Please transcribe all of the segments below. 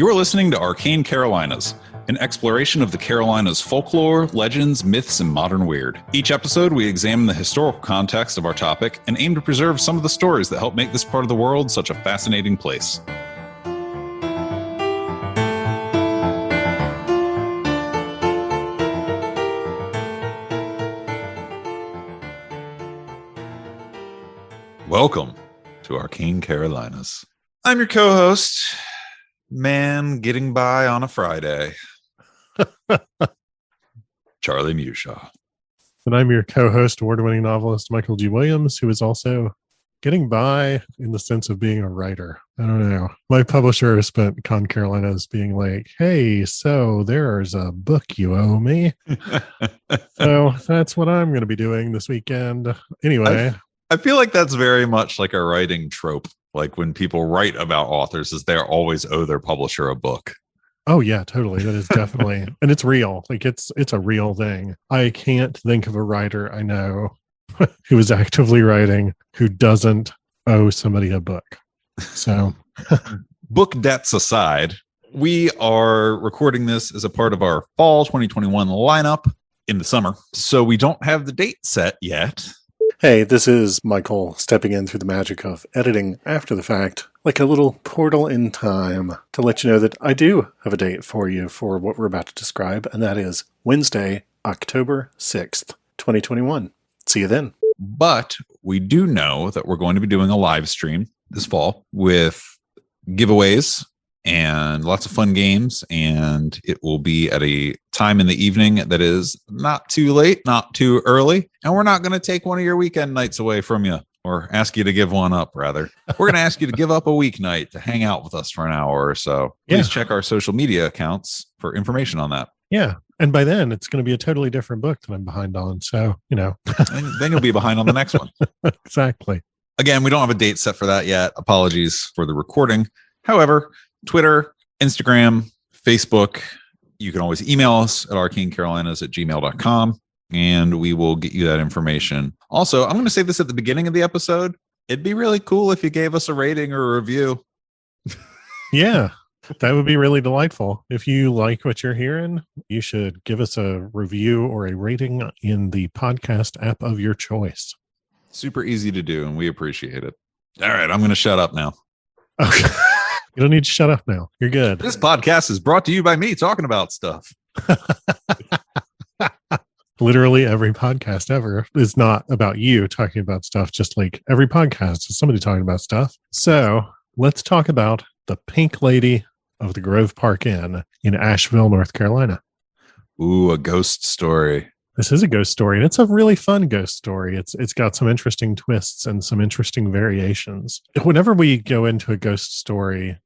You're listening to Arcane Carolinas, an exploration of the Carolinas' folklore, legends, myths, and modern weird. Each episode, we examine the historical context of our topic and aim to preserve some of the stories that help make this part of the world such a fascinating place. Welcome to Arcane Carolinas. I'm your co-host, man getting by on a Friday, Charlie Mushaw. And I'm your co-host, award-winning novelist Michael G. Williams, who is also getting by in the sense of being a writer. I don't know. My publisher spent Con Carolinas being like, hey, so there's a book you owe me. So that's what I'm going to be doing this weekend. Anyway. I feel like that's very much like a writing trope. Like when people write about authors, is they always owe their publisher a book. Oh yeah, totally. That is definitely, and it's real. Like it's a real thing. I can't think of a writer I know who is actively writing who doesn't owe somebody a book. So, book debts aside, we are recording this as a part of our fall 2021 lineup in the summer. So we don't have the date set yet. Hey, this is Michael stepping in through the magic of editing after the fact, like a little portal in time to let you know that I do have a date for you for what we're about to describe, and that is Wednesday, October 6th, 2021. See you then. But we do know that we're going to be doing a live stream this fall with giveaways and lots of fun games, and it will be at a time in the evening that is not too late, not too early, and we're not going to take one of your weekend nights away from you, or ask you to give one up, rather. We're going to ask you to give up a weeknight to hang out with us for an hour or so. Please check our social media accounts for information on that. Yeah, and by then, it's going to be a totally different book that I'm behind on, so, you know. And then you'll be behind on the next one. Exactly. Again, we don't have a date set for that yet. Apologies for the recording. However, Twitter, Instagram, Facebook, you can always email us at arcanecarolinas@gmail.com, and we will get you that information. Also, I'm going to say this at the beginning of the episode. It'd be really cool if you gave us a rating or a review. Yeah, that would be really delightful. If you like what you're hearing, you should give us a review or a rating in the podcast app of your choice. Super easy to do, and we appreciate it. All right, I'm going to shut up now. Okay. You don't need to shut up now. You're good. This podcast is brought to you by me talking about stuff. Literally every podcast ever is not about you talking about stuff, just like every podcast is somebody talking about stuff. So let's talk about the Pink Lady of the Grove Park Inn in Asheville, North Carolina. Ooh, a ghost story. This is a ghost story, and it's a really fun ghost story. It's got some interesting twists and some interesting variations. Whenever we go into a ghost story,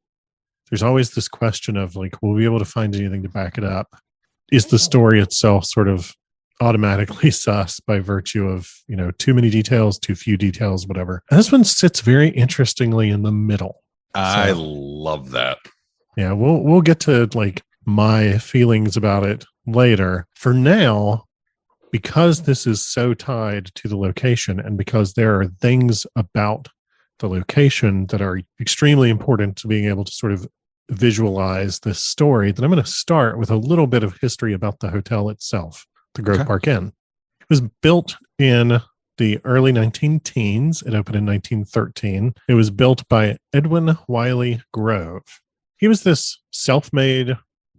there's always this question of like, will we be able to find anything to back it up? Is the story itself sort of automatically sus by virtue of, you know, too many details, too few details, whatever? And this one sits very interestingly in the middle. I love that. Yeah, we'll get to like my feelings about it later. For now, because this is so tied to the location, and because there are things about the location that are extremely important to being able to sort of visualize this story, then I'm going to start with a little bit of history about the hotel itself, the Grove Park Inn. It was built in the early 19-teens. It opened in 1913. It was built by Edwin Wiley Grove. He was this self-made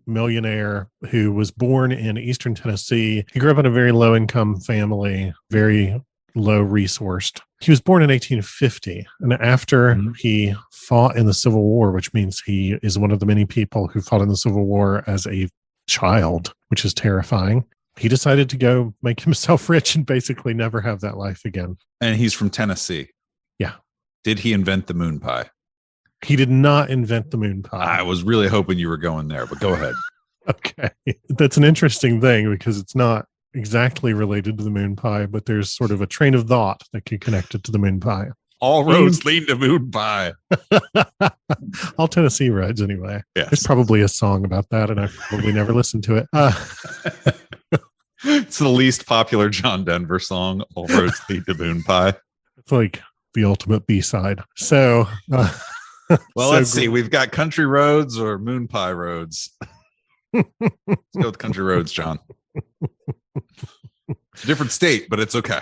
millionaire who was born in Eastern Tennessee. He grew up in a very low-income family, very low-resourced. He was born in 1850, and after he fought in the Civil War, which means he is one of the many people who fought in the Civil War as a child, which is terrifying, he decided to go make himself rich and basically never have that life again. And he's from Tennessee. Yeah. Did he invent the moon pie? He did not invent the moon pie. I was really hoping you were going there, but go ahead. Okay. That's an interesting thing because it's not exactly related to the moon pie, but there's sort of a train of thought that can connect it to the moon pie. All roads lead to moon pie. All Tennessee roads, anyway. Yes. There's probably a song about that, and I've probably never listened to it. It's the least popular John Denver song. All roads lead to moon pie. It's like the ultimate B-side. So Well, let's see. We've got country roads or moon pie roads. Let's go with country roads, John. Different state, but it's okay.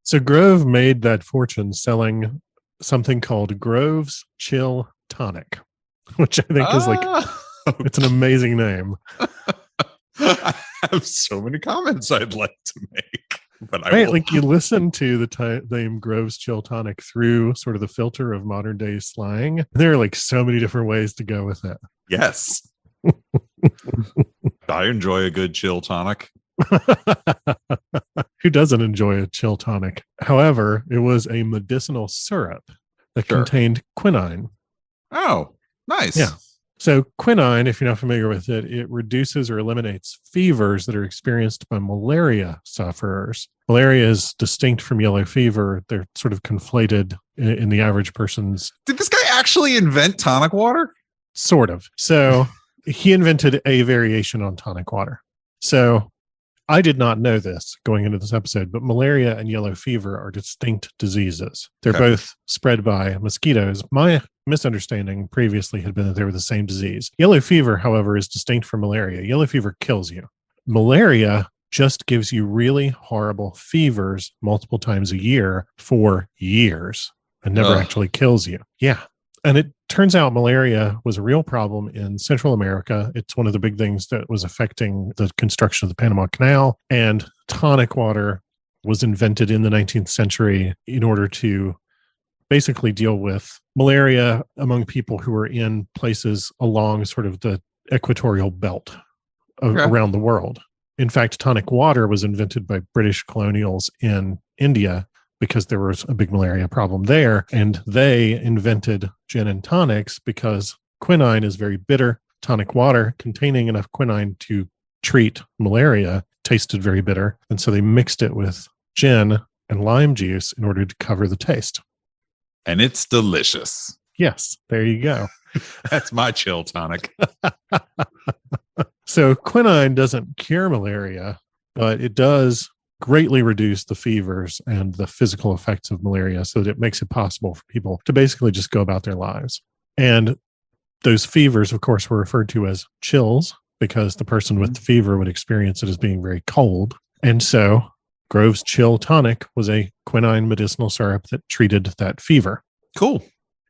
So Grove made that fortune selling something called Grove's Chill Tonic, which I think is it's an amazing name. I have so many comments I'd like to make, but you listen to the name Grove's Chill Tonic through sort of the filter of modern day slang. There are like so many different ways to go with it. Yes. I enjoy a good chill tonic. Who doesn't enjoy a chill tonic? However, it was a medicinal syrup that contained quinine. Oh, nice. Yeah. So quinine, if you're not familiar with it, it reduces or eliminates fevers that are experienced by malaria sufferers. Malaria is distinct from yellow fever. They're sort of conflated in the average person's. Did this guy actually invent tonic water? Sort of. So he invented a variation on tonic water. So I did not know this going into this episode, but malaria and yellow fever are distinct diseases. They're both spread by mosquitoes. My misunderstanding previously had been that they were the same disease. Yellow fever, however, is distinct from malaria. Yellow fever kills you. Malaria just gives you really horrible fevers multiple times a year for years and never actually kills you. Yeah. And it turns out malaria was a real problem in Central America. It's one of the big things that was affecting the construction of the Panama Canal. And tonic water was invented in the 19th century in order to basically deal with malaria among people who were in places along sort of the equatorial belt around the world. In fact, tonic water was invented by British colonials in India because there was a big malaria problem there. And they invented gin and tonics because quinine is very bitter. Tonic water containing enough quinine to treat malaria tasted very bitter. And so they mixed it with gin and lime juice in order to cover the taste. And it's delicious. Yes, there you go. That's my chill tonic. So quinine doesn't cure malaria, but it does greatly reduce the fevers and the physical effects of malaria so that it makes it possible for people to basically just go about their lives. And those fevers, of course, were referred to as chills because the person with the fever would experience it as being very cold. And so Grove's Chill Tonic was a quinine medicinal syrup that treated that fever. Cool.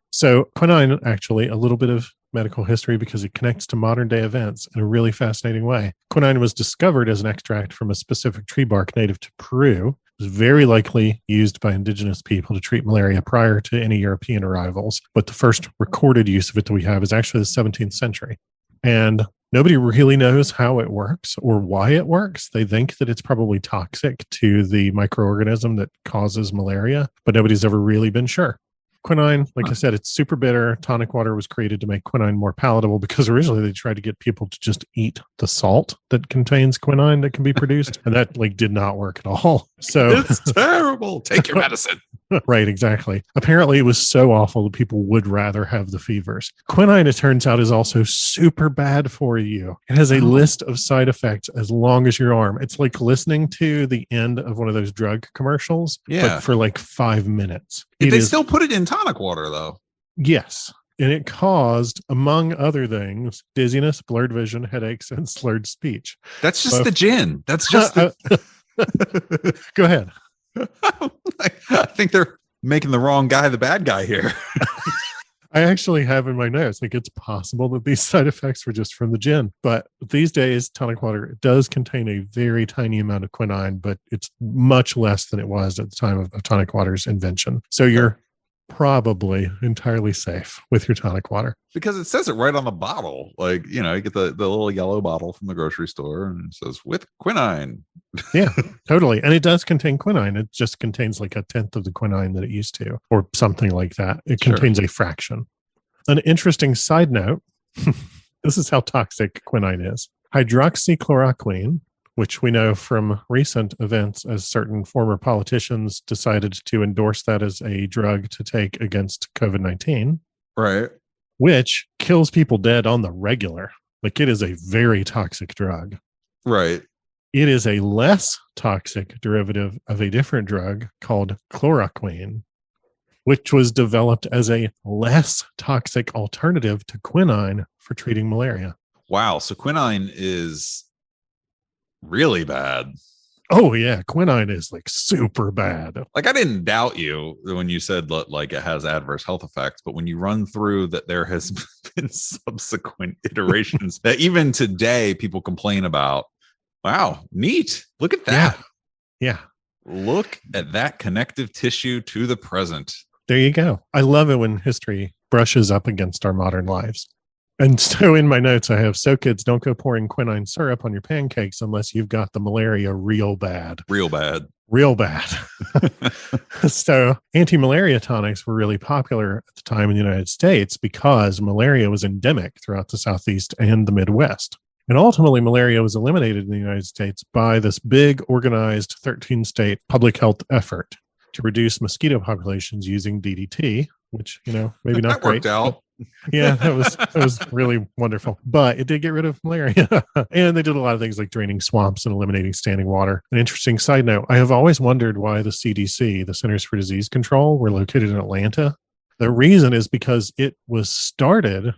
So quinine, actually, a little bit of medical history because it connects to modern day events in a really fascinating way. Quinine was discovered as an extract from a specific tree bark native to Peru. It was very likely used by indigenous people to treat malaria prior to any European arrivals. But the first recorded use of it that we have is actually the 17th century. And nobody really knows how it works or why it works. They think that it's probably toxic to the microorganism that causes malaria, but nobody's ever really been sure. Quinine, like I said, it's super bitter. Tonic water was created to make quinine more palatable because originally they tried to get people to just eat the salt that contains quinine that can be produced. And that did not work at all. So it's terrible. Take your medicine. Right, exactly. Apparently it was so awful that people would rather have the fevers. Quinine, it turns out, is also super bad for you. It has a list of side effects as long as your arm. It's like listening to the end of one of those drug commercials, but for like 5 minutes. They still put it in tonic water, though. Yes. And it caused, among other things, dizziness, blurred vision, headaches, and slurred speech. That's just the gin. That's just Go ahead. I think they're making the wrong guy the bad guy here. I actually have in my notes, it's possible that these side effects were just from the gin. But these days, tonic water does contain a very tiny amount of quinine, but it's much less than it was at the time of tonic water's invention. So you're probably entirely safe with your tonic water. Because it says it right on the bottle. You get the little yellow bottle from the grocery store and it says with quinine. Yeah, totally. And it does contain quinine. It just contains like 1/10 of the quinine that it used to, or something like that. It contains a fraction. An interesting side note, this is how toxic quinine is. Hydroxychloroquine, which we know from recent events as certain former politicians decided to endorse that as a drug to take against COVID-19. Right. Which kills people dead on the regular. It is a very toxic drug. Right. It is a less toxic derivative of a different drug called chloroquine, which was developed as a less toxic alternative to quinine for treating malaria. Wow. So quinine is really bad. Oh, yeah. Quinine is like super bad. Like, I didn't doubt you when you said like it has adverse health effects, but when you run through that there has been subsequent iterations that even today people complain about. Wow, neat. Look at that. Yeah. Look at that connective tissue to the present. There you go. I love it when history brushes up against our modern lives. And so in my notes, I have, so kids, don't go pouring quinine syrup on your pancakes unless you've got the malaria real bad. Real bad. Real bad. So anti-malaria tonics were really popular at the time in the United States because malaria was endemic throughout the Southeast and the Midwest. And ultimately, malaria was eliminated in the United States by this big organized 13-state public health effort to reduce mosquito populations using DDT, which, maybe not that great. Worked out. Yeah, that was really wonderful. But it did get rid of malaria. And they did a lot of things like draining swamps and eliminating standing water. An interesting side note, I have always wondered why the CDC, the Centers for Disease Control, were located in Atlanta. The reason is because it was started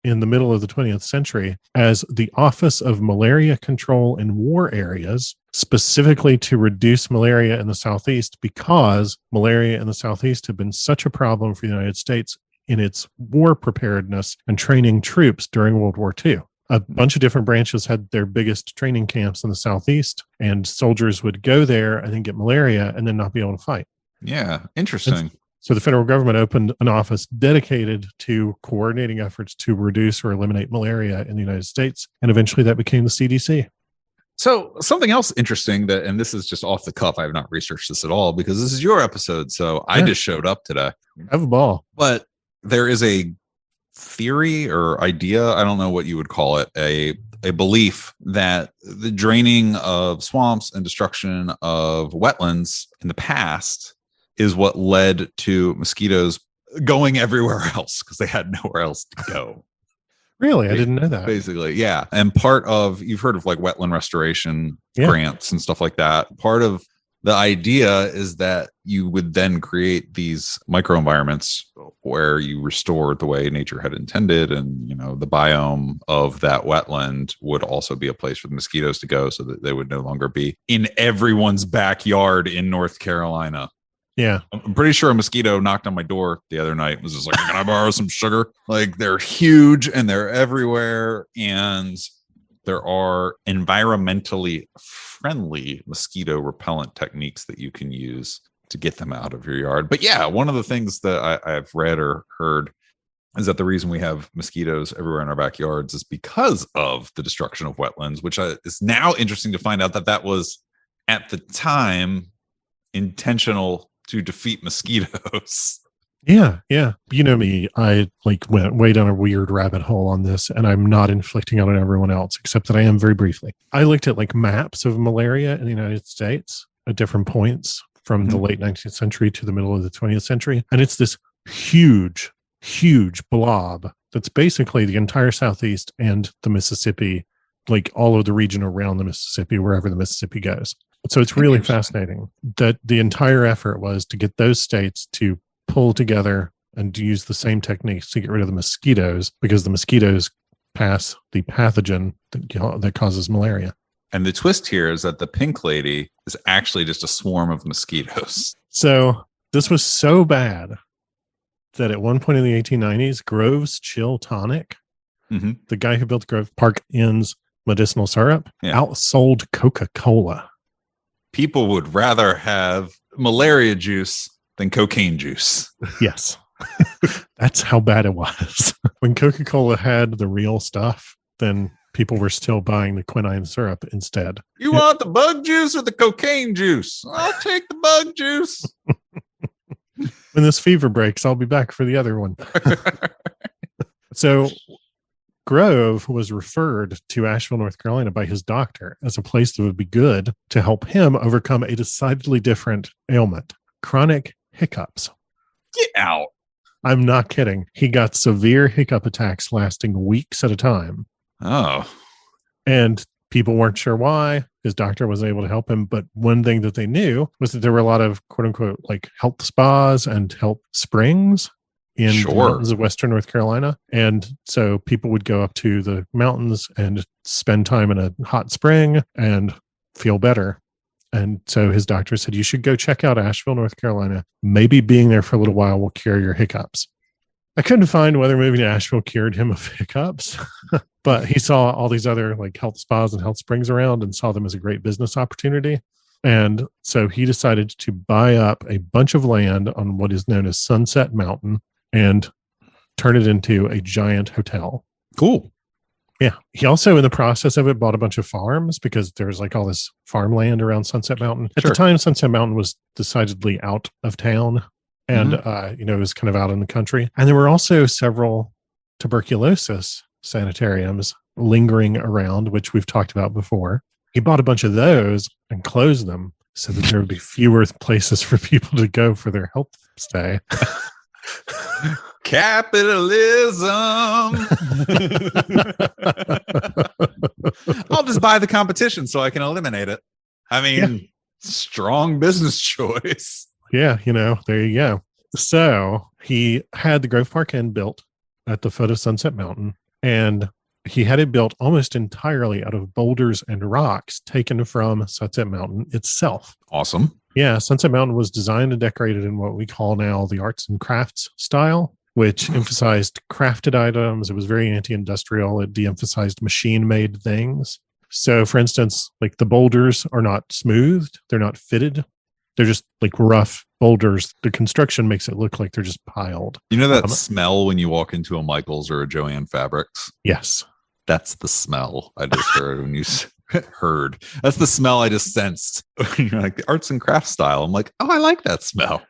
in the middle of the 20th century as the Office of Malaria Control in War Areas, specifically to reduce malaria in the Southeast, because malaria in the Southeast had been such a problem for the United States in its war preparedness and training troops during World War II. A bunch of different branches had their biggest training camps in the Southeast, and soldiers would go there and then get malaria and then not be able to fight. Yeah, interesting. So the federal government opened an office dedicated to coordinating efforts to reduce or eliminate malaria in the United States. And eventually that became the CDC. So something else interesting that, and this is just off the cuff, I have not researched this at all because this is your episode. So I just showed up today. Have a ball. But there is a theory or idea, I don't know what you would call it, a belief that the draining of swamps and destruction of wetlands in the past is what led to mosquitoes going everywhere else because they had nowhere else to go. Really? I didn't know that. Basically, yeah. And part of, you've heard of like wetland restoration grants and stuff like that. Part of the idea is that you would then create these microenvironments where you restore the way nature had intended. And, the biome of that wetland would also be a place for the mosquitoes to go so that they would no longer be in everyone's backyard in North Carolina. Yeah. I'm pretty sure a mosquito knocked on my door the other night and was just like, can I borrow some sugar? Like, they're huge and they're everywhere. And there are environmentally friendly mosquito repellent techniques that you can use to get them out of your yard. But yeah, one of the things that I've read or heard is that the reason we have mosquitoes everywhere in our backyards is because of the destruction of wetlands, which is now interesting to find out that was at the time intentional to defeat mosquitoes. Yeah. You know me, I went way down a weird rabbit hole on this, and I'm not inflicting on everyone else, except that I am very briefly. I looked at maps of malaria in the United States at different points from the late 19th century to the middle of the 20th century. And it's this huge blob that's basically the entire Southeast and the Mississippi, all of the region around the Mississippi, wherever the Mississippi goes. So it's really fascinating that the entire effort was to get those states to pull together and to use the same techniques to get rid of the mosquitoes, because the mosquitoes pass the pathogen that causes malaria. And the twist here is that the pink lady is actually just a swarm of mosquitoes. So this was so bad that at one point in the 1890s, Grove's Chill Tonic, the guy who built Grove Park Inn's medicinal syrup, outsold Coca-Cola. People would rather have malaria juice than cocaine juice. Yes. That's how bad it was. When Coca-Cola had the real stuff, then people were still buying the quinine syrup instead. You want the bug juice or the cocaine juice? I'll take the bug juice. When this fever breaks, I'll be back for the other one. So Grove was referred to Asheville, North Carolina by his doctor as a place that would be good to help him overcome a decidedly different ailment, chronic hiccups. Get out. I'm not kidding. He got severe hiccup attacks lasting weeks at a time. Oh. And People weren't sure why. His doctor wasn't able to help him. But one thing that they knew was that there were a lot of quote unquote like health spas and health springs in the mountains of Western North Carolina. And so people would go up to the mountains and spend time in a hot spring and feel better. And so his doctor said, you should go check out Asheville, North Carolina. Maybe being there for a little while will cure your hiccups. I couldn't find whether moving to Asheville cured him of hiccups, but he saw all these other like health spas and health springs around and saw them as a great business opportunity. And so he decided to buy up a bunch of land on what is known as Sunset Mountain and turn it into a giant hotel. Cool. Yeah. He also, in the process of it, bought a bunch of farms because there's like all this farmland around Sunset Mountain. At the time, Sunset Mountain was decidedly out of town. And, it was kind of out in the country. And there were also several tuberculosis sanitariums lingering around, which we've talked about before. He bought a bunch of those and closed them so that there would be fewer places for people to go for their health stay. Capitalism. I'll just buy the competition so I can eliminate it. I mean, strong business choice. Yeah, there you go. So he had the Grove Park Inn built at the foot of Sunset Mountain, and he had it built almost entirely out of boulders and rocks taken from Sunset Mountain itself. Awesome. Yeah, Sunset Mountain was designed and decorated in what we call now the arts and crafts style, which emphasized crafted items. It was very anti-industrial. It de-emphasized machine-made things. So, for instance, like the boulders are not smoothed. They're not fitted. They're just like rough boulders. The construction makes it look like they're just piled. You know that smell when you walk into a Michael's or a Joann Fabrics? Yes. That's the smell I just heard when you heard. That's the smell I just sensed. You're like the arts and crafts style. I'm like, oh, I like that smell.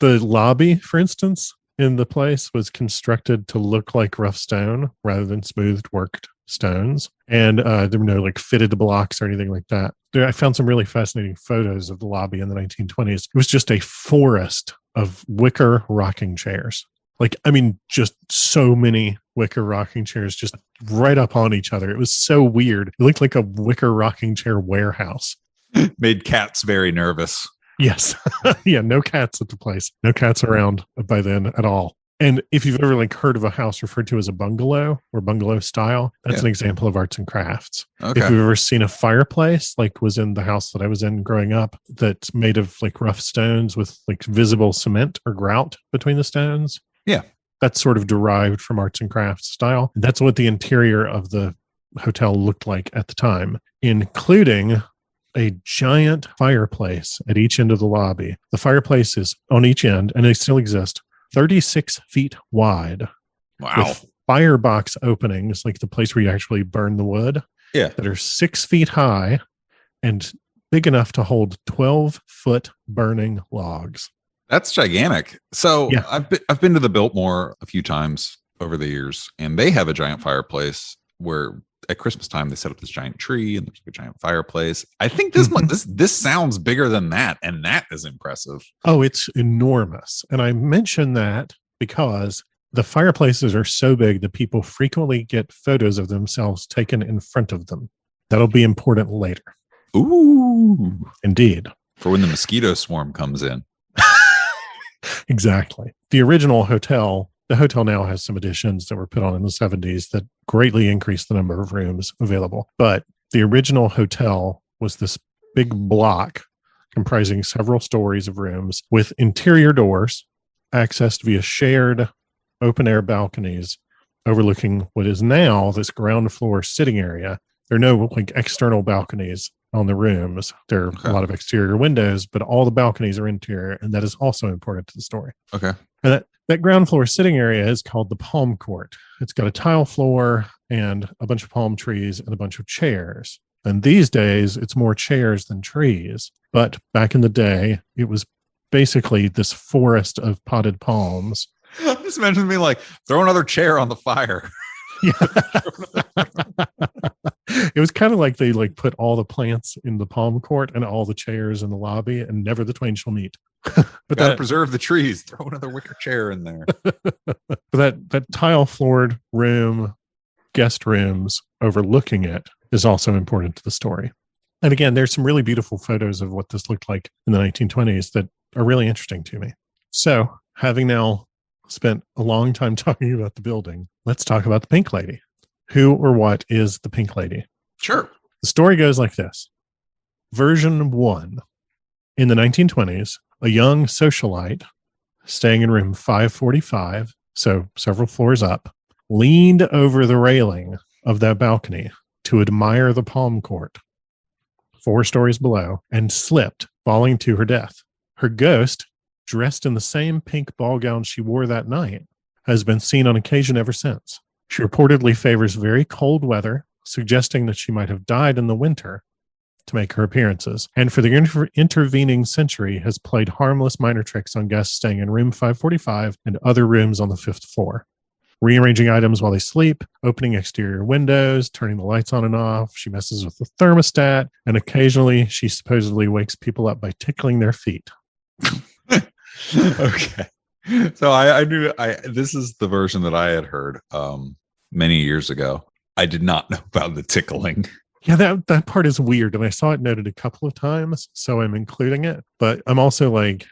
The lobby, for instance, in the place was constructed to look like rough stone rather than smoothed worked stones. And there were no like fitted blocks or anything like that. I found some really fascinating photos of the lobby in the 1920s. It was just a forest of wicker rocking chairs. Like, I mean, just so many wicker rocking chairs just right up on each other. It was so weird. It looked like a wicker rocking chair warehouse. Made cats very nervous. Yes. Yeah, no cats at the place. No cats around by then at all. And if you've ever like heard of a house referred to as a bungalow or bungalow style, that's an example of arts and crafts. Okay. If you've ever seen a fireplace, like was in the house that I was in growing up, that's made of like rough stones with like visible cement or grout between the stones. Yeah. That's sort of derived from arts and crafts style. That's what the interior of the hotel looked like at the time, including a giant fireplace at each end of the lobby. The fireplace is on each end, and they still exist, 36 feet wide. Wow. With firebox openings, like the place where you actually burn the wood. Yeah. That are 6 feet high and big enough to hold 12-foot burning logs. That's gigantic. So yeah. I've been to the Biltmore a few times over the years, and they have a giant fireplace where at Christmas time they set up this giant tree and there's a giant fireplace. I think this sounds bigger than that, and that is impressive. Oh, it's enormous. And I mention that because the fireplaces are so big that people frequently get photos of themselves taken in front of them. That'll be important later. Ooh. Indeed. For when the mosquito swarm comes in. Exactly. The original hotel, the hotel now has some additions that were put on in the 70s that greatly increased the number of rooms available. But the original hotel was this big block comprising several stories of rooms with interior doors accessed via shared open-air balconies overlooking what is now this ground floor sitting area. There are no like external balconies on the rooms. There are a lot of exterior windows, but all the balconies are interior, and that is also important to the story. Okay. And that ground floor sitting area is called the Palm Court. It's got a tile floor and a bunch of palm trees and a bunch of chairs. And these days, it's more chairs than trees. But back in the day, it was basically this forest of potted palms. Just imagine me like, throw another chair on the fire. Yeah. It was kind of like they like put all the plants in the palm court and all the chairs in the lobby, and never the twain shall meet. But gotta preserve the trees. Throw another wicker chair in there. But that tile floored room guest rooms overlooking it is also important to the story. And again, there's some really beautiful photos of what this looked like in the 1920s that are really interesting to me. So, having now spent a long time talking about the building, let's talk about the Pink Lady. Who or what is the Pink Lady? Sure. The story goes like this. Version 1. In the 1920s, a young socialite staying in room 545, so several floors up, leaned over the railing of that balcony to admire the palm court 4 stories below and slipped, falling to her death. Her ghost, dressed in the same pink ball gown she wore that night, has been seen on occasion ever since. She reportedly favors very cold weather, suggesting that she might have died in the winter to make her appearances, and for the intervening century has played harmless minor tricks on guests staying in room 545 and other rooms on the 5th floor. Rearranging items while they sleep, opening exterior windows, turning the lights on and off. She messes with the thermostat, and occasionally she supposedly wakes people up by tickling their feet. Okay. So I knew this is the version that I had heard many years ago. I did not know about the tickling. Yeah, that part is weird, and I saw it noted a couple of times, so I'm including it. But I'm also like,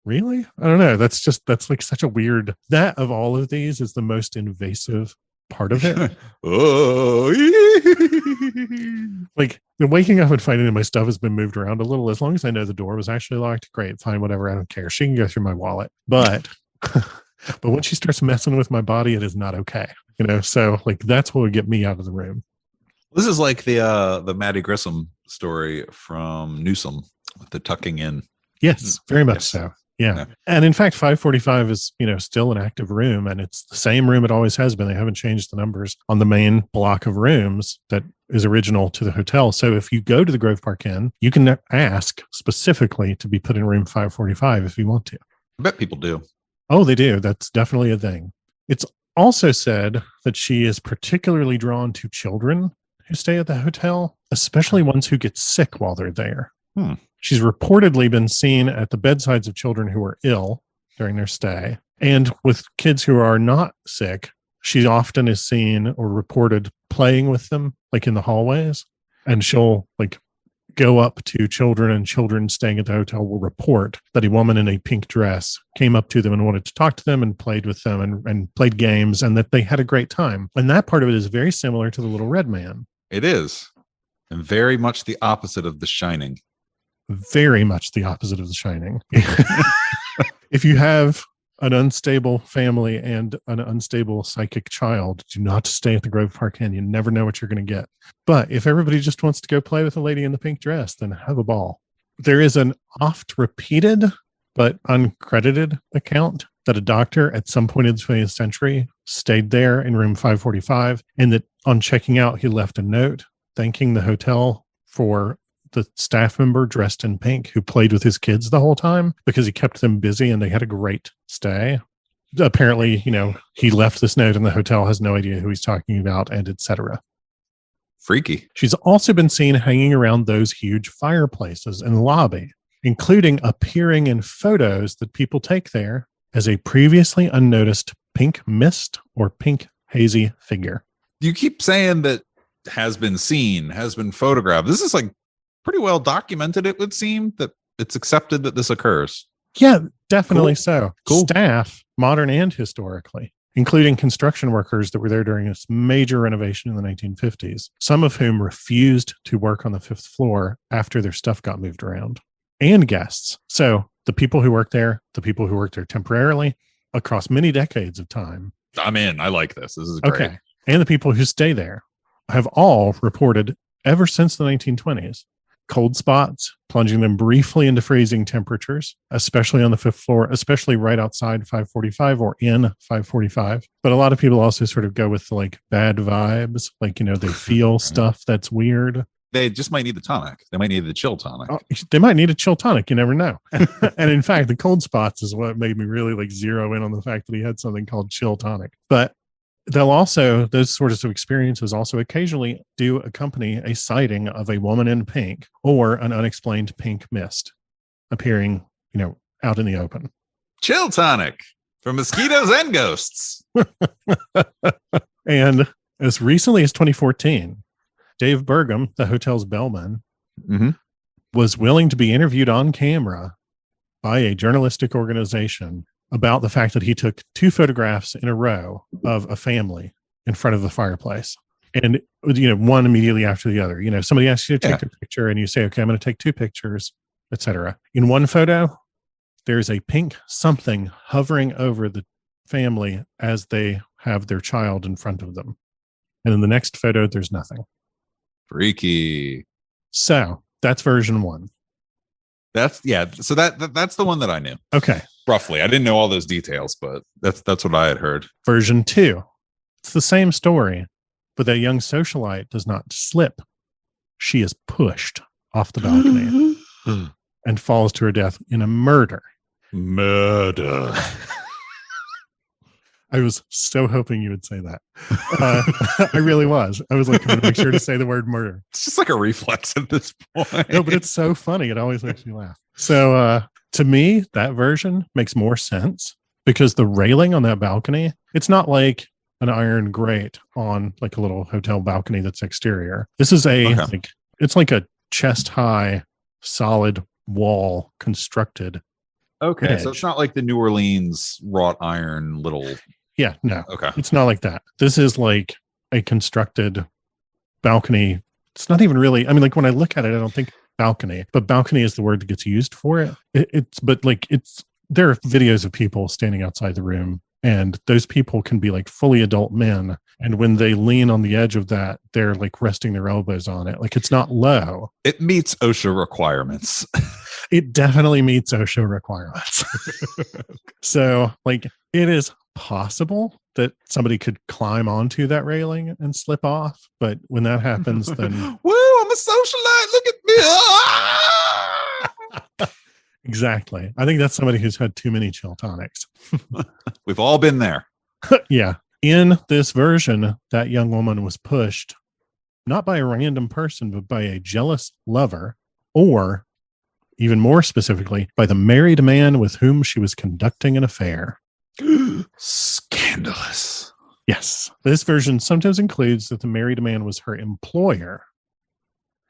really? I don't know. That's like such a weird. That of all of these is the most invasive part of it. Oh, like the waking up and finding that my stuff has been moved around a little. As long as I know the door was actually locked, great, fine, whatever. I don't care. She can go through my wallet, but when she starts messing with my body, it is not okay. So like that's what would get me out of the room. This is like the Maddie Grissom story from Newsom with the tucking in. Yes, very much so. Yeah. And in fact, 545 is, still an active room, and it's the same room it always has been. They haven't changed the numbers on the main block of rooms that is original to the hotel. So if you go to the Grove Park Inn, you can ask specifically to be put in room 545 if you want to. I bet people do. Oh, they do. That's definitely a thing. It's also said that she is particularly drawn to children who stay at the hotel, especially ones who get sick while they're there. She's reportedly been seen at the bedsides of children who are ill during their stay. And with kids who are not sick, she often is seen or reported playing with them, like in the hallways. And she'll like go up to children, and children staying at the hotel will report that a woman in a pink dress came up to them and wanted to talk to them and played with them and played games, and that they had a great time. And that part of it is very similar to the Little Red Man. It is. And very much the opposite of The Shining. Very much the opposite of The Shining. If you have an unstable family and an unstable psychic child, do not stay at the Grove Park Inn. You never know what you're going to get. But if everybody just wants to go play with a lady in the pink dress, then have a ball. There is an oft repeated but uncredited account that a doctor at some point in the 20th century stayed there in room 545, and that on checking out, he left a note thanking the hotel for the staff member dressed in pink who played with his kids the whole time because he kept them busy and they had a great stay. Apparently, he left this note and the hotel has no idea who he's talking about, and etc. Freaky. She's also been seen hanging around those huge fireplaces in the lobby, including appearing in photos that people take there as a previously unnoticed pink mist or pink hazy figure. You keep saying that has been seen, has been photographed. This is like pretty well documented, it would seem, that it's accepted that this occurs. Yeah, definitely so. Cool. Staff, modern and historically, including construction workers that were there during this major renovation in the 1950s, some of whom refused to work on the 5th floor after their stuff got moved around, and guests. So the people who work there, the people who worked there temporarily across many decades of time. I'm in. I like this. This is great. Okay. And the people who stay there have all reported ever since the 1920s cold spots, plunging them briefly into freezing temperatures, especially on the 5th floor, especially right outside 545 or in 545. But a lot of people also sort of go with the like bad vibes, like, they feel stuff that's weird. They just might need the tonic. They might need the chill tonic. Oh, they might need a chill tonic. You never know. And in fact, the cold spots is what made me really like zero in on the fact that he had something called chill tonic. But they'll also, those sorts of experiences also occasionally do accompany a sighting of a woman in pink or an unexplained pink mist appearing, out in the open. Chill tonic for mosquitoes and ghosts. And As recently as 2014, Dave Bergam, the hotel's bellman, was willing to be interviewed on camera by a journalistic organization about the fact that he took 2 photographs in a row of a family in front of the fireplace. And, one immediately after the other. Somebody asks you to take a picture and you say, okay, I'm going to take 2 pictures, etc. In one photo, there's a pink something hovering over the family as they have their child in front of them. And in the next photo, there's nothing. Freaky. So that's version 1. So that's the one that I knew. Okay. Roughly. I didn't know all those details, but that's what I had heard. Version 2. It's the same story, but that young socialite does not slip. She is pushed off the balcony and falls to her death in a murder. I was so hoping you would say that. I really was. I was like, I'm going to make sure to say the word murder. It's just like a reflex at this point. No, but it's so funny. It always makes me laugh. So to me, that version makes more sense because the railing on that balcony, it's not like an iron grate on like a little hotel balcony that's exterior. This is it's like a chest high, solid wall constructed. Okay. edge. So it's not like the New Orleans wrought iron little. Yeah, no. Okay. It's not like that. This is like a constructed balcony. It's not even really, like when I look at it, I don't think balcony, but balcony is the word that gets used for it. There are videos of people standing outside the room, and those people can be like fully adult men. And when they lean on the edge of that, they're like resting their elbows on it. Like it's not low. It meets OSHA requirements. It definitely meets OSHA requirements. So like it is possible that somebody could climb onto that railing and slip off. But when that happens, then woo, I'm a socialite. Look at me. Exactly. I think that's somebody who's had too many chill tonics. We've all been there. Yeah. In this version, that young woman was pushed not by a random person, but by a jealous lover, or even more specifically, by the married man with whom she was conducting an affair. Scandalous. Yes. This version sometimes includes that the married man was her employer.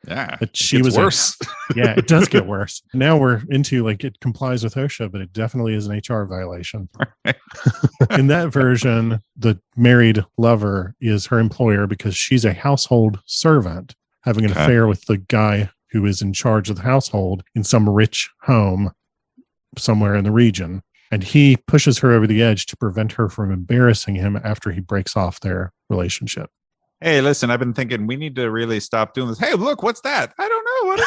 Yeah. But she was worse. Yeah, it does get worse. Now we're into like it complies with OSHA, but it definitely is an HR violation. Right. In that version, the married lover is her employer because she's a household servant having an affair with the guy who is in charge of the household in some rich home somewhere in the region. And he pushes her over the edge to prevent her from embarrassing him after he breaks off their relationship. Hey, listen, I've been thinking we need to really stop doing this. Hey, look, what's that? I don't know. What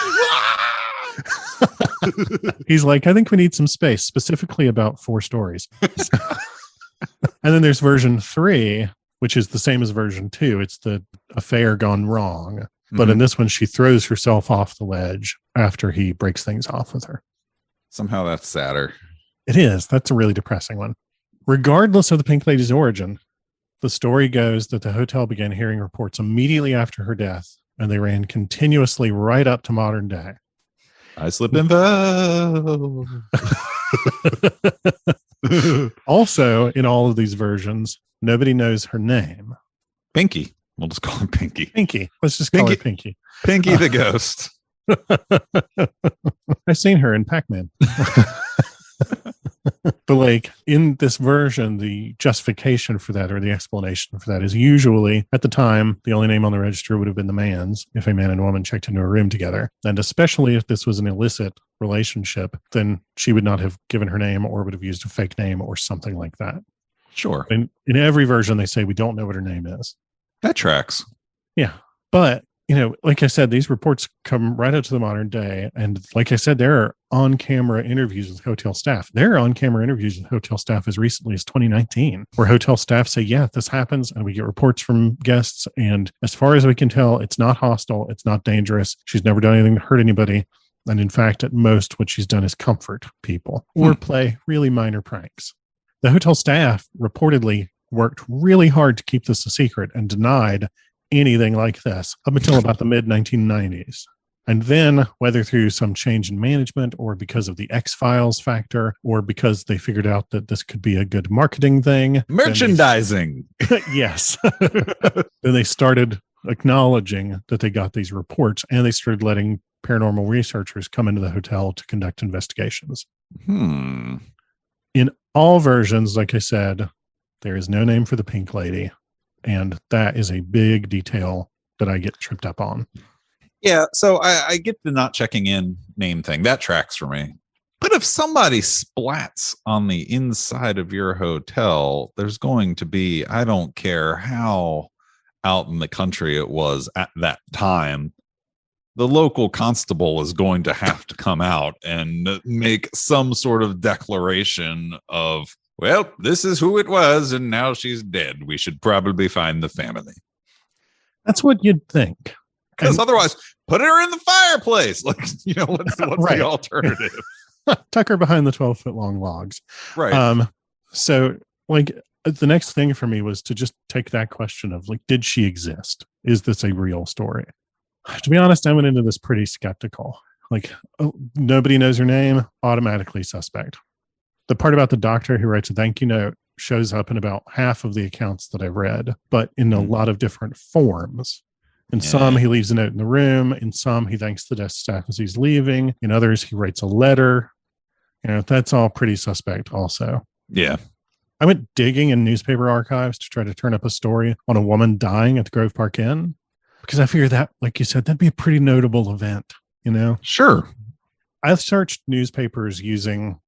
is it? He's like, I think we need some space, specifically about 4 stories. And then there's version 3, which is the same as version 2. It's the affair gone wrong. But in this one, she throws herself off the ledge after he breaks things off with her. Somehow that's sadder. It is. That's a really depressing one. Regardless of the Pink Lady's origin, the story goes that the hotel began hearing reports immediately after her death, and they ran continuously right up to modern day. I slip and fell. Also, in all of these versions, nobody knows her name. Pinky. We'll just call her Pinky. Pinky. Let's just call her Pinky. Pinky the ghost. I've seen her in Pac-Man. But like in this version, the justification for that or the explanation for that is usually at the time, the only name on the register would have been the man's if a man and woman checked into a room together. And especially if this was an illicit relationship, then she would not have given her name or would have used a fake name or something like that. Sure. In every version, they say we don't know what her name is. That tracks. Yeah. But, like I said, these reports come right up to the modern day. And like I said, there are on-camera interviews with hotel staff. There are on-camera interviews with hotel staff as recently as 2019, where hotel staff say, yeah, this happens. And we get reports from guests. And as far as we can tell, it's not hostile. It's not dangerous. She's never done anything to hurt anybody. And in fact, at most, what she's done is comfort people or play really minor pranks. The hotel staff reportedly worked really hard to keep this a secret and denied anything like this up until about the mid-1990s. And then, whether through some change in management or because of the X-Files factor, or because they figured out that this could be a good marketing thing. Merchandising. Yes. Then they started acknowledging that they got these reports, and they started letting paranormal researchers come into the hotel to conduct investigations. In all versions, like I said, there is no name for the Pink Lady. And that is a big detail that I get tripped up on. Yeah, so I get the not checking in name thing. That tracks for me. But if somebody splats on the inside of your hotel, there's going to be, I don't care how out in the country it was at that time, the local constable is going to have to come out and make some sort of declaration of, well, this is who it was, and now she's dead. We should probably find the family. That's what you'd think. Because otherwise, put her in the fireplace. Like, what's Right. the alternative? Tuck her behind the 12-foot long logs. Right. So, like, the next thing for me was to just take that question of, like, did she exist? Is this a real story? To be honest, I went into this pretty skeptical. Like, nobody knows her name, automatically suspect. The part about the doctor who writes a thank you note shows up in about half of the accounts that I've read, but in a lot of different forms. In some, he leaves a note in the room. In some, he thanks the desk staff as he's leaving. In others, he writes a letter. That's all pretty suspect also. Yeah. I went digging in newspaper archives to try to turn up a story on a woman dying at the Grove Park Inn, because I figured that, like you said, that'd be a pretty notable event, Sure. I've searched newspapers using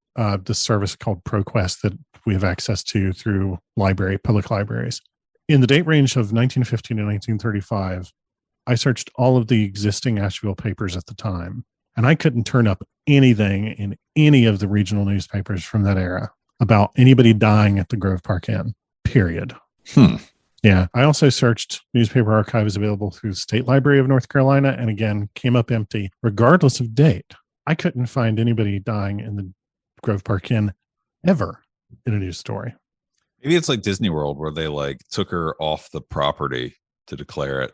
this service called ProQuest that we have access to through public libraries. In the date range of 1915 to 1935, I searched all of the existing Asheville papers at the time, and I couldn't turn up anything in any of the regional newspapers from that era about anybody dying at the Grove Park Inn, period. Yeah. I also searched newspaper archives available through the State Library of North Carolina, and again, came up empty, regardless of date. I couldn't find anybody dying in the Grove Park Inn ever in a news story. Maybe it's like Disney World where they took her off the property to declare it.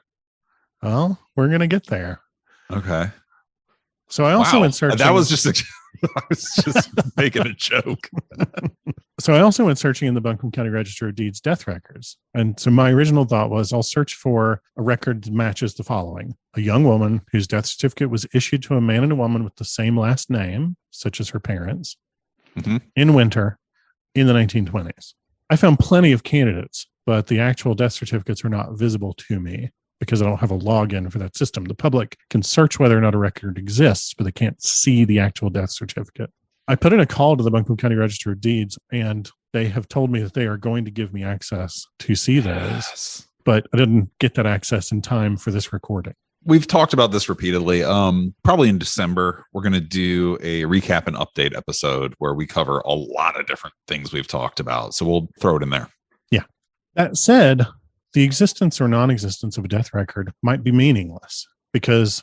Well, we're going to get there. Okay. So I also went searching. That was just I was just making a joke. So I also went searching in the Buncombe County Register of Deeds death records. And so my original thought was I'll search for a record that matches the following: a young woman whose death certificate was issued to a man and a woman with the same last name, such as her parents, in winter in the 1920s. I found plenty of candidates, but the actual death certificates are not visible to me because I don't have a login for that system. The public can search whether or not a record exists, but they can't see the actual death certificate. I put in a call to the Buncombe County Register of Deeds, and they have told me that they are going to give me access to see those, but I didn't get that access in time for this recording. We've talked about this repeatedly. Probably in December, we're going to do a recap and update episode where we cover a lot of different things we've talked about. So we'll throw it in there. Yeah. That said, the existence or non-existence of a death record might be meaningless because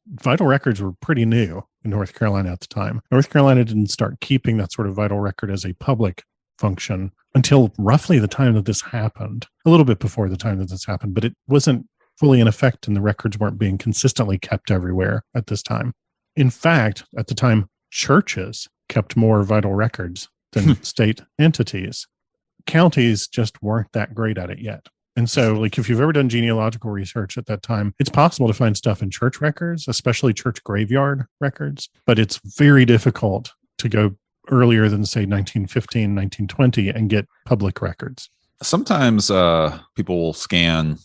vital records were pretty new in North Carolina at the time. North Carolina didn't start keeping that sort of vital record as a public function until roughly the time that this happened, a little bit before the time that this happened, but it wasn't fully in effect and the records weren't being consistently kept everywhere at this time. In fact, at the time, churches kept more vital records than state entities. Counties just weren't that great at it yet. And so, if you've ever done genealogical research at that time, it's possible to find stuff in church records, especially church graveyard records, but it's very difficult to go earlier than, say, 1915, 1920 and get public records. Sometimes people will scan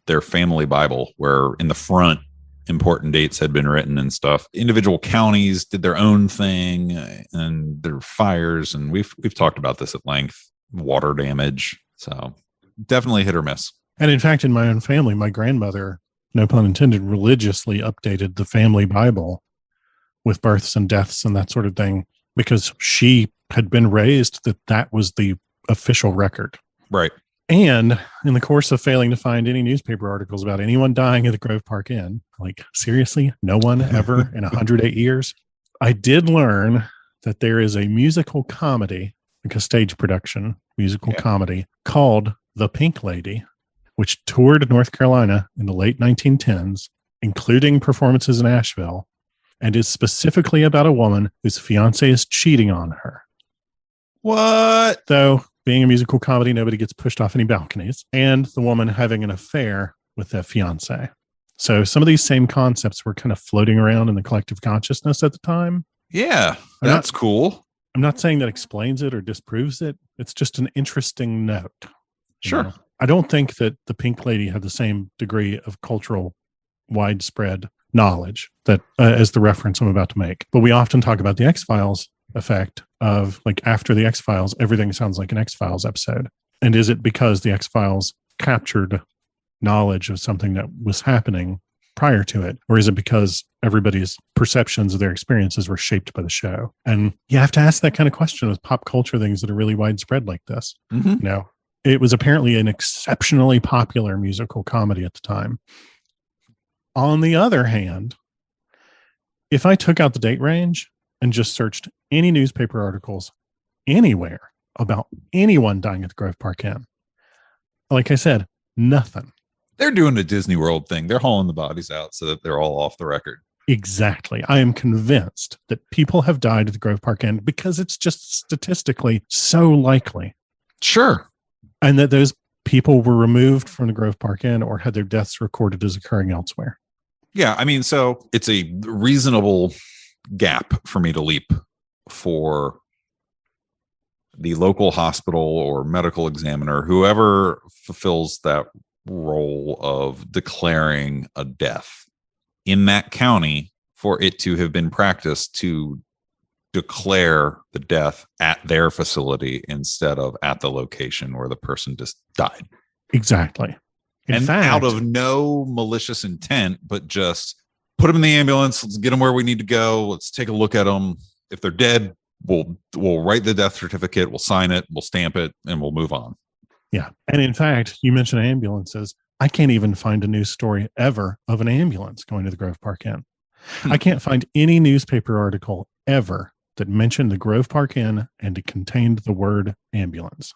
their family Bible where in the front important dates had been written and stuff. Individual counties did their own thing and there were fires, and we've talked about this at length. Water damage. So definitely hit or miss. And in fact, in my own family, my grandmother, no pun intended, religiously updated the family Bible with births and deaths and that sort of thing because she had been raised that was the official record. Right. And in the course of failing to find any newspaper articles about anyone dying at the Grove Park Inn, seriously, no one ever in 108 years, I did learn that there is a musical comedy, like a stage production musical comedy called The Pink Lady, which toured North Carolina in the late 1910s including performances in Asheville, and is specifically about a woman whose fiance is cheating on her. What? Though, being a musical comedy, nobody gets pushed off any balconies, and the woman having an affair with that fiance. So some of these same concepts were kind of floating around in the collective consciousness at the time. Yeah, that's cool. I'm not saying that explains it or disproves it. It's just an interesting note. Sure. I don't think that the Pink Lady had the same degree of cultural widespread knowledge that as the reference I'm about to make. But we often talk about the X-Files effect of like after the X-Files, everything sounds like an X-Files episode. And is it because the X-Files captured knowledge of something that was happening prior to it? Or is it because everybody's perceptions of their experiences were shaped by the show? And you have to ask that kind of question with pop culture things that are really widespread like this. Mm-hmm. You know, it was apparently an exceptionally popular musical comedy at the time. On the other hand, if I took out the date range and just searched any newspaper articles anywhere about anyone dying at the Grove Park Inn, like I said, nothing. They're doing a Disney World thing. They're hauling the bodies out so that they're all off the record. Exactly. I am convinced that people have died at the Grove Park Inn because it's just statistically so likely. Sure. And that those people were removed from the Grove Park Inn or had their deaths recorded as occurring elsewhere. Yeah, I mean, so it's a reasonable gap for me to leap for the local hospital or medical examiner, whoever fulfills that role of declaring a death in that county, for it to have been practiced to declare the death at their facility instead of at the location where the person just died. Exactly. In fact, out of no malicious intent, but just put them in the ambulance. Let's get them where we need to go. Let's take a look at them. If they're dead, we'll write the death certificate. We'll sign it. We'll stamp it, and we'll move on. Yeah. And in fact, you mentioned ambulances. I can't even find a news story ever of an ambulance going to the Grove Park Inn. I can't find any newspaper article ever that mentioned the Grove Park Inn and it contained the word ambulance.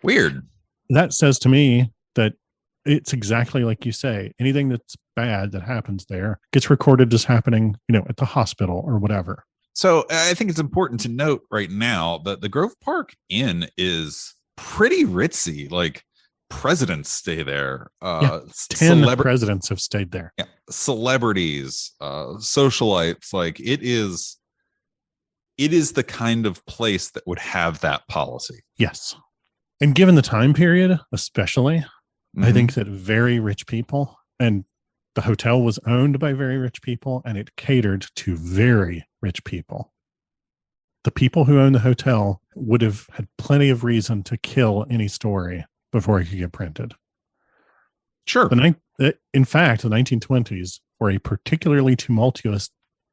Weird. That says to me that it's exactly like you say. Anything that's bad that happens there gets recorded as happening, at the hospital or whatever. So I think it's important to note right now that the Grove Park Inn is pretty ritzy. Like presidents stay there. 10 presidents have stayed there. Yeah, celebrities, socialites. Like it is the kind of place that would have that policy. Yes. And given the time period, especially, I think that very rich people, and the hotel was owned by very rich people, and it catered to very rich people. The people who owned the hotel would have had plenty of reason to kill any story before it could get printed. Sure. In fact, the 1920s were a particularly tumultuous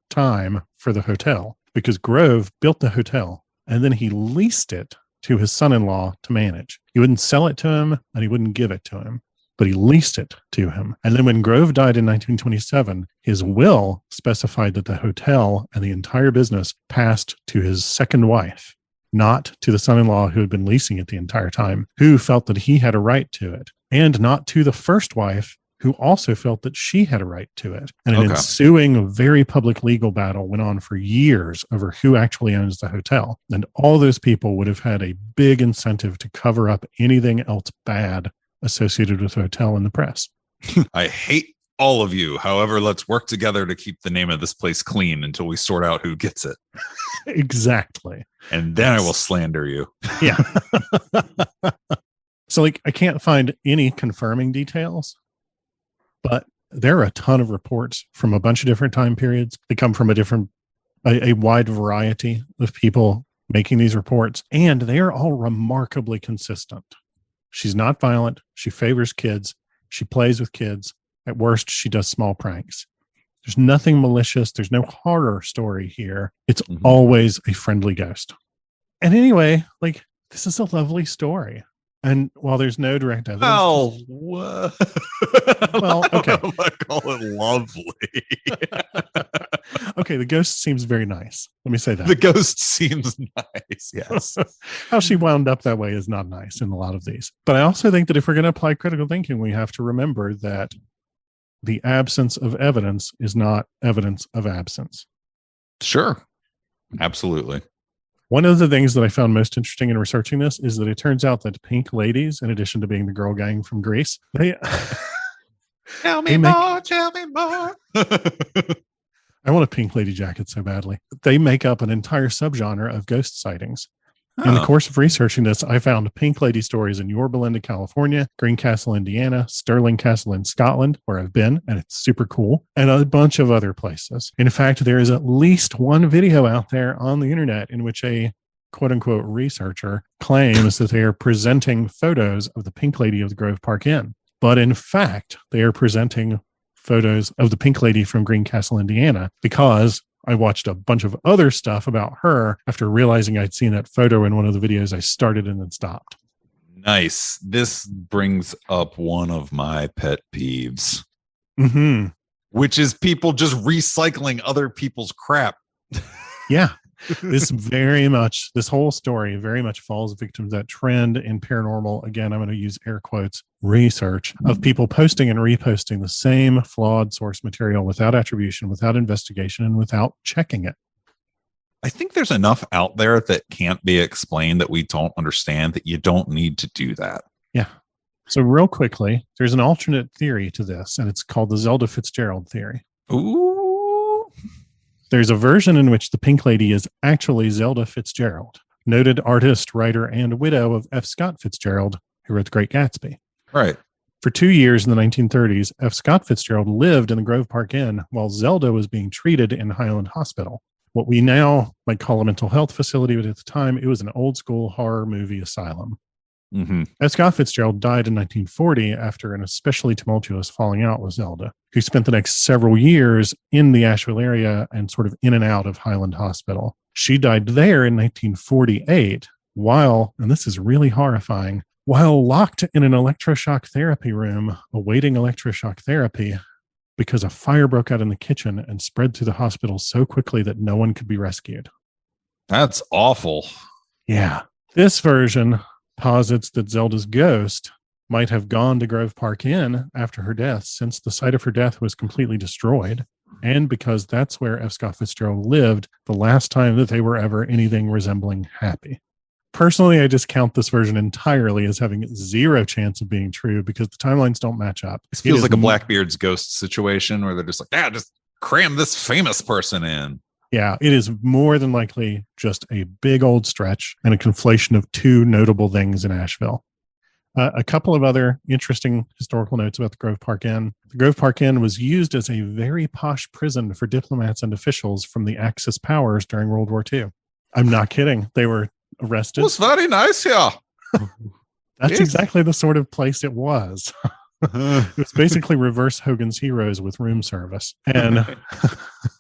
time for the hotel because Grove built the hotel and then he leased it to his son-in-law to manage. He wouldn't sell it to him and he wouldn't give it to him, but he leased it to him. And then when Grove died in 1927, his will specified that the hotel and the entire business passed to his second wife, not to the son-in-law who had been leasing it the entire time, who felt that he had a right to it, and not to the first wife, who also felt that she had a right to it. And an ensuing very public legal battle went on for years over who actually owns the hotel. And all those people would have had a big incentive to cover up anything else bad associated with the hotel in the press. I hate all of you. However, let's work together to keep the name of this place clean until we sort out who gets it. Exactly. And then I will slander you. Yeah. So I can't find any confirming details. But there are a ton of reports from a bunch of different time periods. They come from a wide variety of people making these reports, and they are all remarkably consistent. She's not violent. She favors kids. She plays with kids. At worst, she does small pranks. There's nothing malicious. There's no horror story here. It's always a friendly ghost. And anyway, this is a lovely story. And while there's no direct evidence... Oh, what? Well, okay. I call it lovely. Okay, the ghost seems very nice. Let me say that. The ghost seems nice, yes. How she wound up that way is not nice in a lot of these. But I also think that if we're going to apply critical thinking, we have to remember that the absence of evidence is not evidence of absence. Sure. Absolutely. One of the things that I found most interesting in researching this is that it turns out that pink ladies, in addition to being the girl gang from Greece, Tell me more. I want a pink lady jacket so badly. They make up an entire subgenre of ghost sightings. In the course of researching this, I found pink lady stories in Yorba Linda, California, Greencastle, Indiana, Stirling Castle in Scotland, where I've been, and it's super cool, and a bunch of other places. In fact, there is at least one video out there on the internet in which a quote-unquote researcher claims that they are presenting photos of the pink lady of the Grove Park Inn. But in fact, they are presenting photos of the pink lady from Greencastle, Indiana, because I watched a bunch of other stuff about her after realizing I'd seen that photo in one of the videos I started and then stopped. Nice. This brings up one of my pet peeves, which is people just recycling other people's crap. Yeah. This whole story very much falls victim to that trend in paranormal. Again, I'm going to use air quotes, research of people posting and reposting the same flawed source material without attribution, without investigation, and without checking it. I think there's enough out there that can't be explained that we don't understand that you don't need to do that. Yeah. So real quickly, there's an alternate theory to this, and it's called the Zelda Fitzgerald theory. Ooh. There's a version in which the pink lady is actually Zelda Fitzgerald, noted artist, writer, and widow of F. Scott Fitzgerald, who wrote The Great Gatsby. Right. For 2 years in the 1930s, F. Scott Fitzgerald lived in the Grove Park Inn while Zelda was being treated in Highland Hospital. What we now might call a mental health facility, but at the time, it was an old school horror movie asylum. F. Scott Fitzgerald died in 1940 after an especially tumultuous falling out with Zelda, who spent the next several years in the Asheville area and sort of in and out of Highland Hospital. She died there in 1948 while, and this is really horrifying, while locked in an electroshock therapy room awaiting electroshock therapy because a fire broke out in the kitchen and spread through the hospital so quickly that no one could be rescued. That's awful. Yeah. This version posits that Zelda's ghost might have gone to Grove Park Inn after her death, since the site of her death was completely destroyed, and because that's where F. Scott Fitzgerald lived the last time that they were ever anything resembling happy. Personally, I discount this version entirely as having zero chance of being true because the timelines don't match up. It feels like a Blackbeard's ghost situation where they're just like, just cram this famous person in. Yeah, it is more than likely just a big old stretch and a conflation of two notable things in Asheville. A couple of other interesting historical notes about the Grove Park Inn. The Grove Park Inn was used as a very posh prison for diplomats and officials from the Axis powers during World War II. I'm not kidding. They were arrested. It was very nice here. That's exactly the sort of place it was. It was basically reverse Hogan's Heroes with room service. And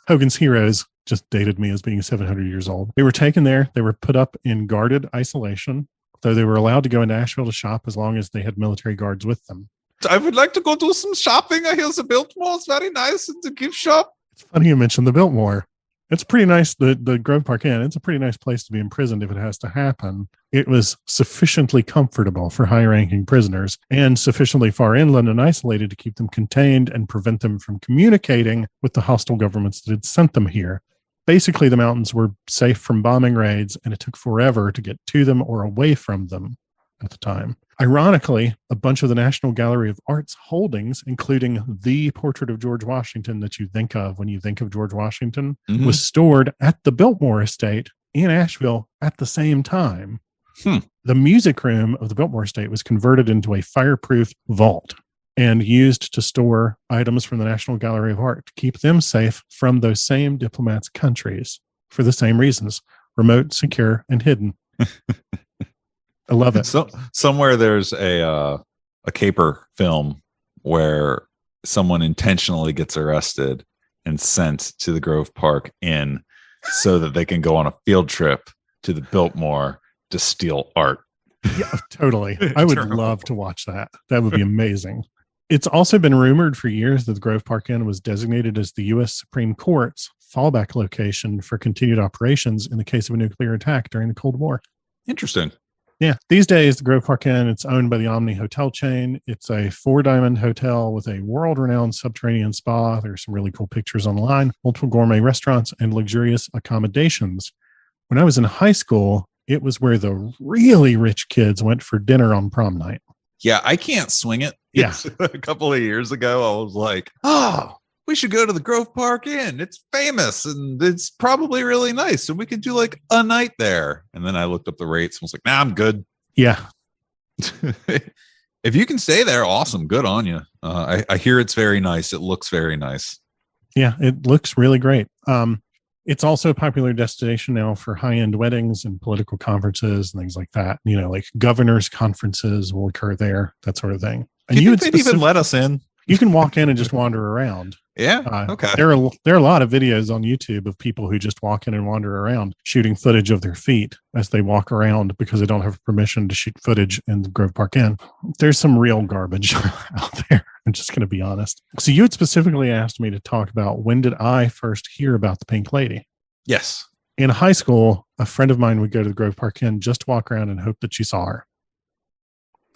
Hogan's Heroes just dated me as being 700 years old. They were taken there. They were put up in guarded isolation, though they were allowed to go into Asheville to shop as long as they had military guards with them. I would like to go do some shopping. I hear the Biltmore is very nice in the gift shop. It's funny you mentioned the Biltmore. It's pretty nice, the Grove Park Inn. It's a pretty nice place to be imprisoned if it has to happen. It was sufficiently comfortable for high-ranking prisoners and sufficiently far inland and isolated to keep them contained and prevent them from communicating with the hostile governments that had sent them here. Basically, the mountains were safe from bombing raids, and it took forever to get to them or away from them at the time. Ironically, a bunch of the National Gallery of Art's holdings, including the portrait of George Washington that you think of when you think of George Washington, was stored at the Biltmore estate in Asheville at the same time. The music room of the Biltmore estate was converted into a fireproof vault and used to store items from the National Gallery of Art to keep them safe from those same diplomats' countries for the same reasons: remote, secure, and hidden. I love it. So somewhere there's a caper film where someone intentionally gets arrested and sent to the Grove Park Inn so that they can go on a field trip to the Biltmore to steal art. Yeah, totally. I would love to watch that. That would be amazing. It's also been rumored for years that the Grove Park Inn was designated as the U.S. Supreme Court's fallback location for continued operations in the case of a nuclear attack during the Cold War. Interesting. Yeah. These days, the Grove Park Inn, it's owned by the Omni Hotel chain. It's a 4-diamond hotel with a world-renowned subterranean spa. There's some really cool pictures online, multiple gourmet restaurants, and luxurious accommodations. When I was in high school, it was where the really rich kids went for dinner on prom night. Yeah, I can't swing it. Yeah. A couple of years ago, I was like, oh, we should go to the Grove Park Inn. It's famous and it's probably really nice. And we could do like a night there. And then I looked up the rates and was like, nah, I'm good. Yeah. If you can stay there, awesome. Good on you. I hear it's very nice. It looks very nice. Yeah, it looks really great. It's also a popular destination now for high-end weddings and political conferences and things like that. You know, like governors' conferences will occur there, that sort of thing. And you think they'd even let us in? You can walk in and just wander around. Yeah. Okay. There are a lot of videos on YouTube of people who just walk in and wander around, shooting footage of their feet as they walk around because they don't have permission to shoot footage in the Grove Park Inn. There's some real garbage out there. I'm just going to be honest. So you had specifically asked me to talk about when did I first hear about the Pink Lady? Yes. In high school, a friend of mine would go to the Grove Park Inn just to walk around and hope that she saw her.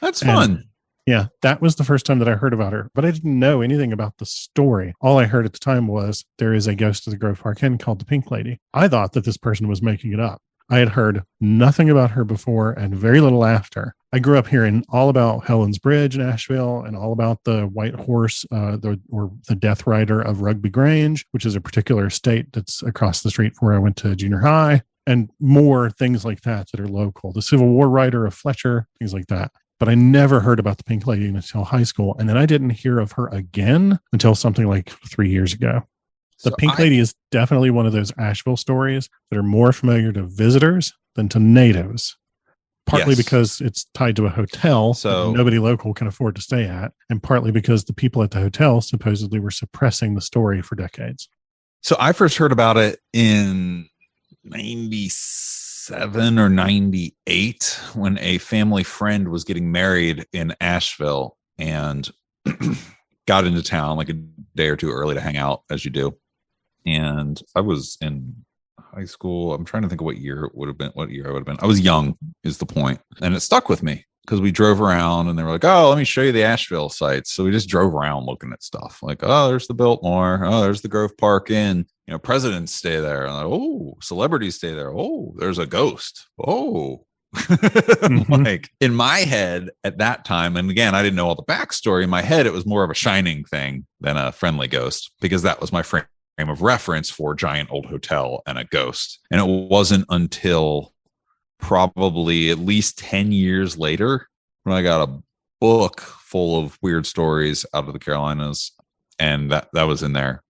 That's fun. Yeah, that was the first time that I heard about her, but I didn't know anything about the story. All I heard at the time was there is a ghost of the Grove Park Inn called the Pink Lady. I thought that this person was making it up. I had heard nothing about her before and very little after. I grew up hearing all about Helen's Bridge in Asheville and all about the White Horse, the Death Rider of Rugby Grange, which is a particular estate that's across the street from where I went to junior high, and more things like that that are local. The Civil War Rider of Fletcher, things like that. But I never heard about the Pink Lady until high school. And then I didn't hear of her again until something like 3 years ago. The Pink Lady is definitely one of those Asheville stories that are more familiar to visitors than to natives. Partly because it's tied to a hotel that nobody local can afford to stay at. And partly because the people at the hotel supposedly were suppressing the story for decades. So I first heard about it in 97 or 98 when a family friend was getting married in Asheville and got into town like a day or two early to hang out, as you do. And I was in high school. I'm trying to think of what year it would have been, what year I would have been. I was young is the point. And it stuck with me because we drove around and they were like, oh, let me show you the Asheville sites. So we just drove around looking at stuff like, oh, there's the Biltmore. Oh, there's the Grove Park Inn. You know, presidents stay there. And like, oh, celebrities stay there. Oh, there's a ghost. Oh, like in my head at that time. And again, I didn't know all the backstory. In my head, it was more of a Shining thing than a friendly ghost because that was my frame of reference for a giant old hotel and a ghost. And it wasn't until probably at least 10 years later when I got a book full of weird stories out of the Carolinas. And that was in there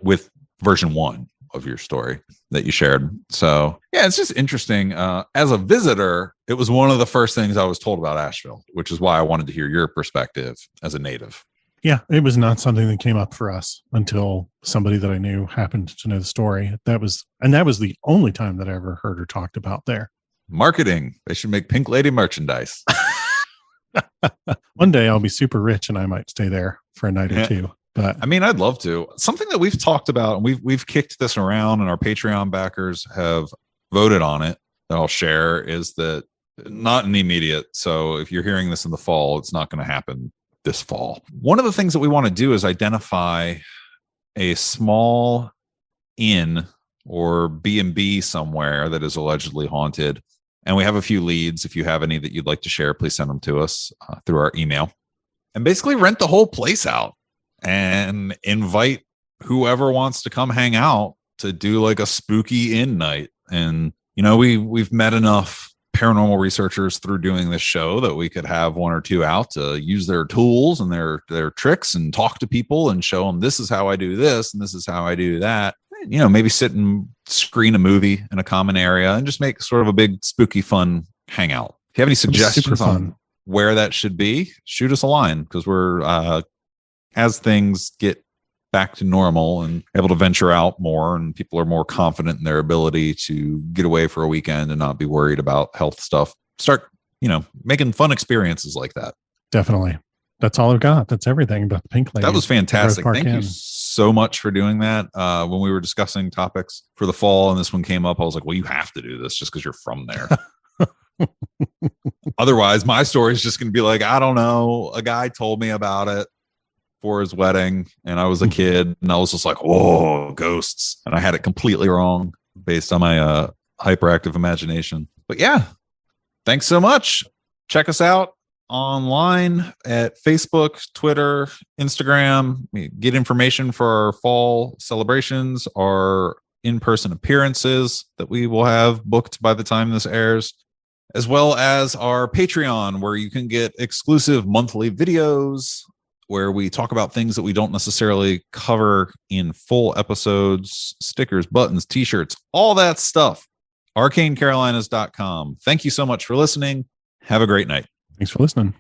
with version 1 of your story that you shared. So yeah, it's just interesting. As a visitor, it was one of the first things I was told about Asheville, which is why I wanted to hear your perspective as a native. Yeah, it was not something that came up for us until somebody that I knew happened to know the story. That was the only time that I ever heard or talked about there. Marketing. They should make Pink Lady merchandise. One day I'll be super rich and I might stay there for a night or two. But I mean, I'd love to. Something that we've talked about, and we've kicked this around, and our Patreon backers have voted on it. That I'll share is that not in the immediate. So if you're hearing this in the fall, it's not going to happen this fall. One of the things that we want to do is identify a small inn or B&B somewhere that is allegedly haunted. And we have a few leads. If you have any that you'd like to share, please send them to us through our email. And basically rent the whole place out and invite whoever wants to come hang out to do like a spooky inn night. And, you know, we've met enough paranormal researchers through doing this show that we could have one or two out to use their tools and their tricks and talk to people and show them this is how I do this and this is how I do that. You know, maybe sit and screen a movie in a common area and just make sort of a big spooky fun hangout. If you have any suggestions on where that should be, shoot us a line because we're as things get back to normal and able to venture out more and people are more confident in their ability to get away for a weekend and not be worried about health stuff, start, you know, making fun experiences like that. Definitely. That's all I've got. That's everything about the Pink Lady. That was fantastic. Thank you so much for doing that. When we were discussing topics for the fall and this one came up, I was like, well, you have to do this just because you're from there. Otherwise, my story is just going to be like, I don't know. A guy told me about it for his wedding, and I was a kid, and I was just like, whoa, ghosts. And I had it completely wrong based on my hyperactive imagination. But yeah, thanks so much. Check us out online at Facebook, Twitter, Instagram. Get information for our fall celebrations, our in-person appearances that we will have booked by the time this airs, as well as our Patreon, where you can get exclusive monthly videos where we talk about things that we don't necessarily cover in full episodes, stickers, buttons, t-shirts, all that stuff. arcanecarolinas.com. Thank you so much for listening. Have a great night. Thanks for listening.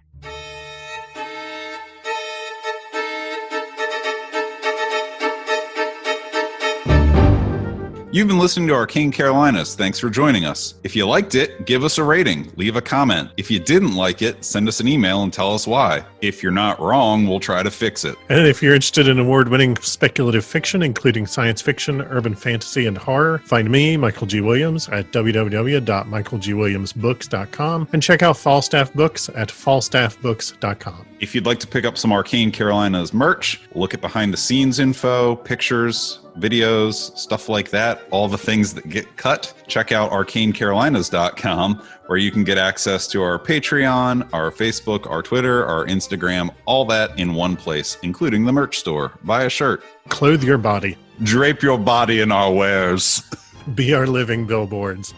You've been listening to Arcane Carolinas. Thanks for joining us. If you liked it, give us a rating, leave a comment. If you didn't like it, send us an email and tell us why. If you're not wrong, we'll try to fix it. And if you're interested in award-winning speculative fiction, including science fiction, urban fantasy, and horror, find me, Michael G. Williams, at www.michaelgwilliamsbooks.com, and check out Falstaff Books at falstaffbooks.com. If you'd like to pick up some Arcane Carolinas merch, look at behind-the-scenes info, pictures, videos, stuff like that, all the things that get cut, check out arcanecarolinas.com, where you can get access to our Patreon, our Facebook, our Twitter, our Instagram, all that in one place, including the merch store. Buy a shirt. Clothe your body. Drape your body in our wares. Be our living billboards.